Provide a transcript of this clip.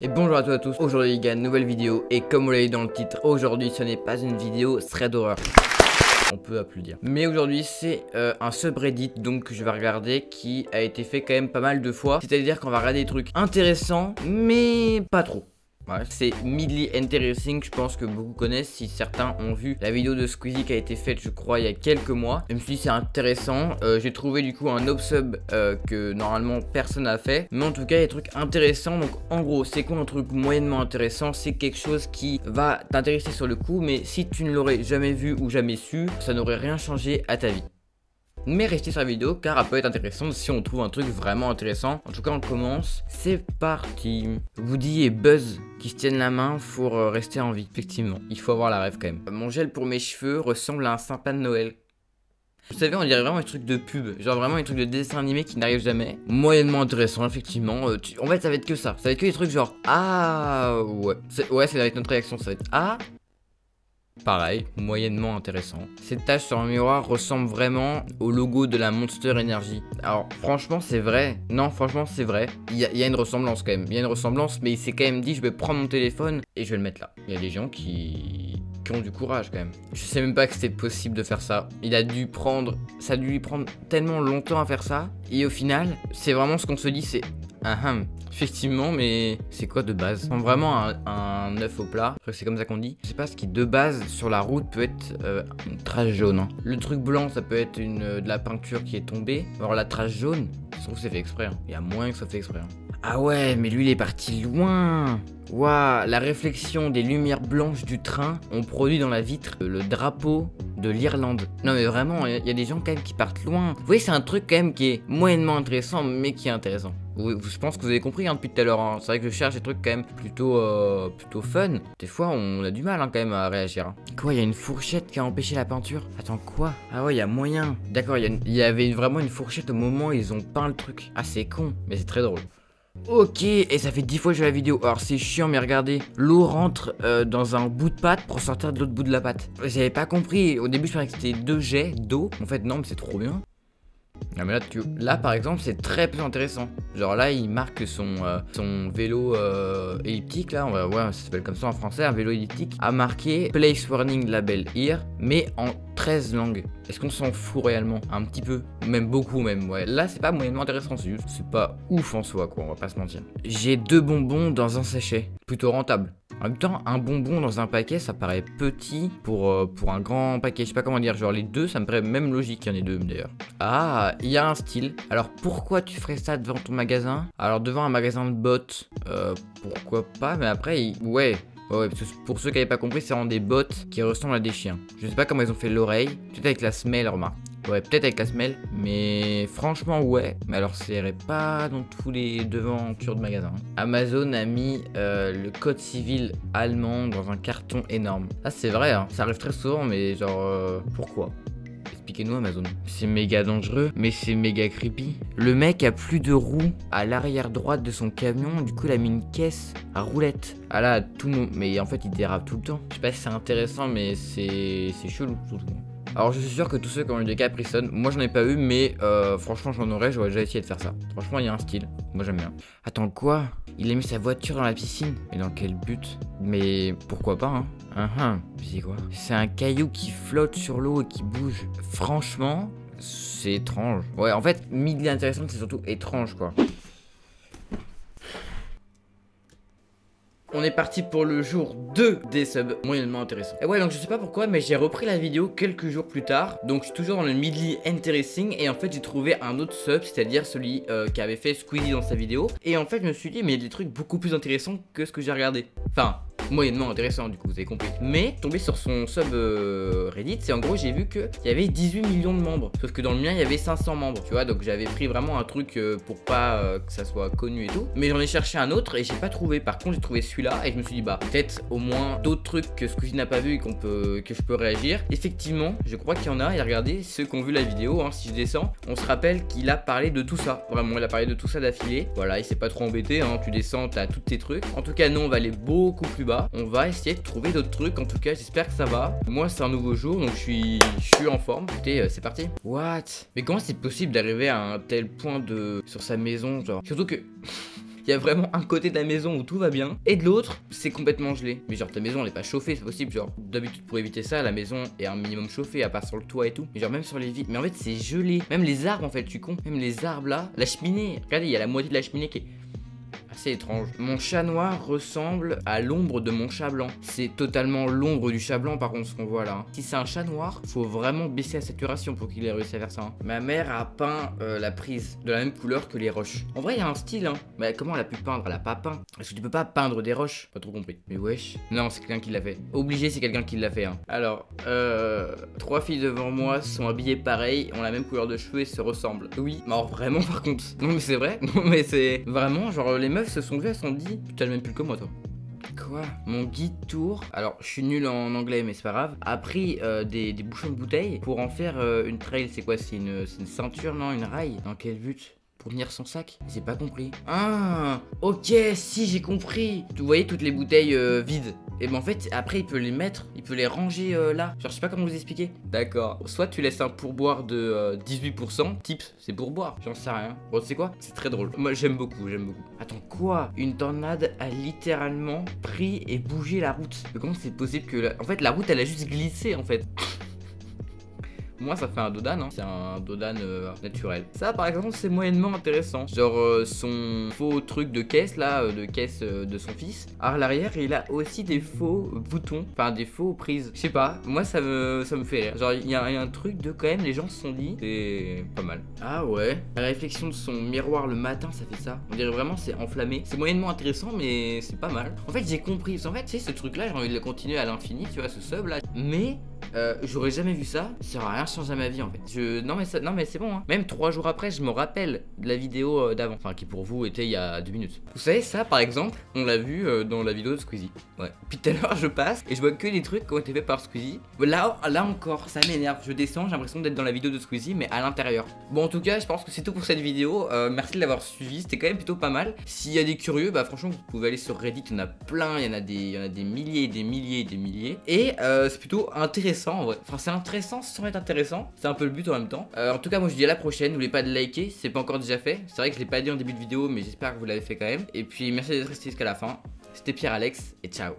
Et bonjour à tous, aujourd'hui les gars, nouvelle vidéo, et comme vous l'avez vu dans le titre, aujourd'hui ce n'est pas une vidéo thread d'horreur. On peut applaudir. Mais aujourd'hui c'est un subreddit donc que je vais regarder qui a été fait quand même pas mal de fois. C'est-à-dire qu'on va regarder des trucs intéressants mais pas trop. Ouais, c'est Mildly Interesting, je pense que beaucoup connaissent si certains ont vu la vidéo de Squeezie qui a été faite je crois il y a quelques mois. Je me suis dit c'est intéressant, j'ai trouvé du coup un sub que normalement personne n'a fait. Mais en tout cas il y a des trucs intéressants, donc en gros c'est quoi un truc moyennement intéressant? C'est quelque chose qui va t'intéresser sur le coup, mais si tu ne l'aurais jamais vu ou jamais su, ça n'aurait rien changé à ta vie. Mais restez sur la vidéo car elle peut être intéressante si on trouve un truc vraiment intéressant. En tout cas on commence, c'est parti. Woody et Buzz qui se tiennent la main pour rester en vie. Effectivement, il faut avoir la rêve quand même. Mon gel pour mes cheveux ressemble à un sapin de Noël. Vous savez, on dirait vraiment un truc de pub, genre vraiment un truc de dessin animé qui n'arrive jamais. Moyennement intéressant, effectivement. En fait, ça va être que ça. Ça va être que des trucs genre ah ouais. Ouais, ça va être notre réaction. Ça va être ah. Pareil, moyennement intéressant. Cette tache sur un miroir ressemble vraiment au logo de la Monster Energy. Alors franchement c'est vrai. Non franchement c'est vrai. Il y a une ressemblance quand même. Il y a une ressemblance, mais il s'est quand même dit je vais prendre mon téléphone et je vais le mettre là. Il y a des gens qui ont du courage quand même. Je sais même pas que c'était possible de faire ça. Ça a dû lui prendre tellement longtemps à faire ça. Et au final, c'est vraiment ce qu'on se dit, c'est effectivement, mais c'est quoi de base? Vraiment un œuf au plat, je crois que c'est comme ça qu'on dit. Je sais pas ce qui de base sur la route peut être une trace jaune. Hein. Le truc blanc, ça peut être de la peinture qui est tombée. Alors la trace jaune, je trouve que c'est fait exprès. Hein. Il y a moyen que ça fait exprès. Hein. Ah ouais, mais lui il est parti loin. Waouh, la réflexion des lumières blanches du train ont produit dans la vitre le drapeau de l'Irlande. Non mais vraiment, il y a des gens quand même qui partent loin. Vous voyez, c'est un truc quand même qui est moyennement intéressant, mais qui est intéressant. Je pense que vous avez compris hein, depuis tout à l'heure. Hein. C'est vrai que je cherche des trucs quand même plutôt fun. Des fois, on a du mal hein, quand même à réagir. Hein. Quoi, il y a une fourchette qui a empêché la peinture? Attends, quoi? Ah ouais, il y a moyen. D'accord, il y avait vraiment une fourchette au moment où ils ont peint le truc. Ah, c'est con, mais c'est très drôle. Ok, et ça fait 10 fois que je fais la vidéo. Alors c'est chiant, mais regardez, l'eau rentre dans un bout de pâte pour sortir de l'autre bout de la pâte. J'avais pas compris, au début je pensais que c'était 2 jets d'eau. En fait non, mais c'est trop bien. Non mais là par exemple c'est très plus intéressant. Genre là il marque son vélo elliptique là, ouais ça s'appelle comme ça en français, un vélo elliptique a marqué Place Warning Label Here, mais en 13 langues. Est-ce qu'on s'en fout réellement? Un petit peu, même beaucoup même, ouais. Là c'est pas moyennement intéressant, c'est pas ouf en soi quoi, on va pas se mentir. J'ai 2 bonbons dans un sachet, plutôt rentable. En même temps, un bonbon dans un paquet, ça paraît petit pour un grand paquet. Je sais pas comment dire, genre les deux, ça me paraît même logique qu'il y en ait deux d'ailleurs. Ah, il y a un style. Alors pourquoi tu ferais ça devant ton magasin? Alors devant un magasin de bottes, pourquoi pas? Mais après, ouais, parce que pour ceux qui n'avaient pas compris, c'est vraiment des bottes qui ressemblent à des chiens. Je sais pas comment ils ont fait l'oreille, peut-être avec la semelle, remarque. Ouais, peut-être avec la semelle, mais franchement, ouais. Mais alors, ça irait pas dans tous les devantures de magasins. Amazon a mis le code civil allemand dans un carton énorme. Ah, c'est vrai, hein. Ça arrive très souvent, mais genre, pourquoi? Expliquez-nous Amazon. C'est méga dangereux, mais c'est méga creepy. Le mec a plus de roues à l'arrière droite de son camion, du coup il a mis une caisse à roulettes. Ah là, tout le monde. Mais en fait, il dérape tout le temps. Je sais pas si c'est intéressant, mais c'est chelou surtout. Alors je suis sûr que tous ceux qui ont eu des Capri Sun, moi j'en ai pas eu, mais franchement j'aurais déjà essayé de faire ça. Franchement il y a un style, moi j'aime bien. Attends quoi? Il a mis sa voiture dans la piscine? Mais dans quel but? Mais pourquoi pas hein? C'est quoi? C'est un caillou qui flotte sur l'eau et qui bouge. Franchement, c'est étrange. Ouais en fait, Mildly intéressant c'est surtout étrange quoi. On est parti pour le jour 2 des subs moyennement intéressants. Et ouais donc je sais pas pourquoi mais j'ai repris la vidéo quelques jours plus tard. Donc je suis toujours dans le Mildly Interesting. Et en fait j'ai trouvé un autre sub, c'est-à-dire celui qui avait fait Squeezie dans sa vidéo. Et en fait je me suis dit mais il y a des trucs beaucoup plus intéressants que ce que j'ai regardé. Enfin moyennement intéressant du coup vous avez compris. Mais tombé sur son sub Reddit, c'est en gros j'ai vu qu'il y avait 18 millions de membres. Sauf que dans le mien il y avait 500 membres. Tu vois donc j'avais pris vraiment un truc pour pas que ça soit connu et tout. Mais j'en ai cherché un autre et j'ai pas trouvé. Par contre j'ai trouvé celui-là et je me suis dit bah peut-être au moins d'autres trucs que Squeezie n'a pas vu et que je peux réagir. Effectivement je crois qu'il y en a. Et regardez ceux qui ont vu la vidéo hein, si je descends, on se rappelle qu'il a parlé de tout ça. Vraiment il a parlé de tout ça d'affilée. Voilà il s'est pas trop embêté hein, tu descends t'as tous tes trucs. En tout cas nous on va aller beaucoup plus bas. On va essayer de trouver d'autres trucs. En tout cas j'espère que ça va. Moi c'est un nouveau jour donc je suis en forme. Écoutez c'est parti. What? Mais comment c'est possible d'arriver à un tel point sur sa maison genre? Surtout que Il y a vraiment un côté de la maison où tout va bien et de l'autre c'est complètement gelé. Mais genre ta maison elle est pas chauffée, c'est possible. Genre d'habitude pour éviter ça la maison est un minimum chauffée à part sur le toit et tout. Mais genre même sur les vitres. Mais en fait c'est gelé. Même les arbres en fait, je suis con. Même les arbres là, la cheminée. Regardez, il y a la moitié de la cheminée qui est assez étrange. Mon chat noir ressemble à l'ombre de mon chat blanc. C'est totalement l'ombre du chat blanc par contre ce qu'on voit là. Si c'est un chat noir, faut vraiment baisser la saturation pour qu'il ait réussi à faire ça. Ma mère a peint la prise de la même couleur que les roches. En vrai il y a un style hein. Mais comment elle a pu peindre? Elle a pas peint. Parce que tu peux pas peindre des roches. Pas trop compris. Mais wesh. Non c'est quelqu'un qui l'a fait. Obligé c'est quelqu'un qui l'a fait hein. Alors 3 filles devant moi sont habillées pareil, ont la même couleur de cheveux et se ressemblent. Oui, mais alors vraiment par contre. Non mais c'est vrai. Non mais c'est vraiment genre les meufs se sont vues, elles se sont dit putain le même pull que moi toi. Quoi? Mon guide tour, alors je suis nul en anglais mais c'est pas grave, a pris des bouchons de bouteille pour en faire une trail. C'est quoi? C'est une ceinture, non? Une raille? Dans quel but? Pour tenir son sac? J'ai pas compris. Ah ok, si j'ai compris. Vous voyez toutes les bouteilles vides. Et ben en fait après il peut les mettre, il peut les ranger là. Genre je sais pas comment vous expliquer. D'accord. Soit tu laisses un pourboire de 18%. Tips, c'est pourboire. J'en sais rien. Bon tu sais quoi? C'est très drôle. Moi j'aime beaucoup, j'aime beaucoup. Attends quoi? Une tornade a littéralement pris et bougé la route. Mais comment c'est possible que en fait la route elle a juste glissé en fait. Moi ça fait un dodan hein. C'est un dodan naturel. Ça par exemple c'est moyennement intéressant. Genre son faux truc de caisse là, de caisse de son fils. À l'arrière il a aussi des faux boutons. Enfin des faux prises. Je sais pas, moi ça me fait rire. Genre il y a un truc de quand même les gens se sont dit c'est pas mal. Ah ouais. La réflexion de son miroir le matin ça fait ça. On dirait vraiment c'est enflammé. C'est moyennement intéressant mais c'est pas mal. En fait j'ai compris. En fait tu sais ce truc là j'ai envie de le continuer à l'infini. Tu vois ce sub là. Mais j'aurais jamais vu ça. Ça aurait rien changé à ma vie en fait. Non mais c'est bon hein. Même 3 jours après je me rappelle de la vidéo d'avant. Enfin qui pour vous était il y a 2 minutes. Vous savez ça par exemple on l'a vu dans la vidéo de Squeezie. Ouais. Puis tout à l'heure je passe et je vois que des trucs qui ont été faits par Squeezie. Là encore ça m'énerve. Je descends, j'ai l'impression d'être dans la vidéo de Squeezie mais à l'intérieur. Bon en tout cas je pense que c'est tout pour cette vidéo. Merci de l'avoir suivi. C'était quand même plutôt pas mal. S'il y a des curieux bah franchement vous pouvez aller sur Reddit. Il y en a plein. Il y en a des milliers et des milliers et des milliers. Et c'est plutôt intéressant en vrai. Enfin c'est intéressant sans être intéressant. C'est un peu le but en même temps. En tout cas moi je vous dis à la prochaine. N'oubliez pas de liker si c'est pas encore déjà fait. C'est vrai que je l'ai pas dit en début de vidéo mais j'espère que vous l'avez fait quand même. Et puis merci d'être resté jusqu'à la fin. C'était Pierre Alex et ciao.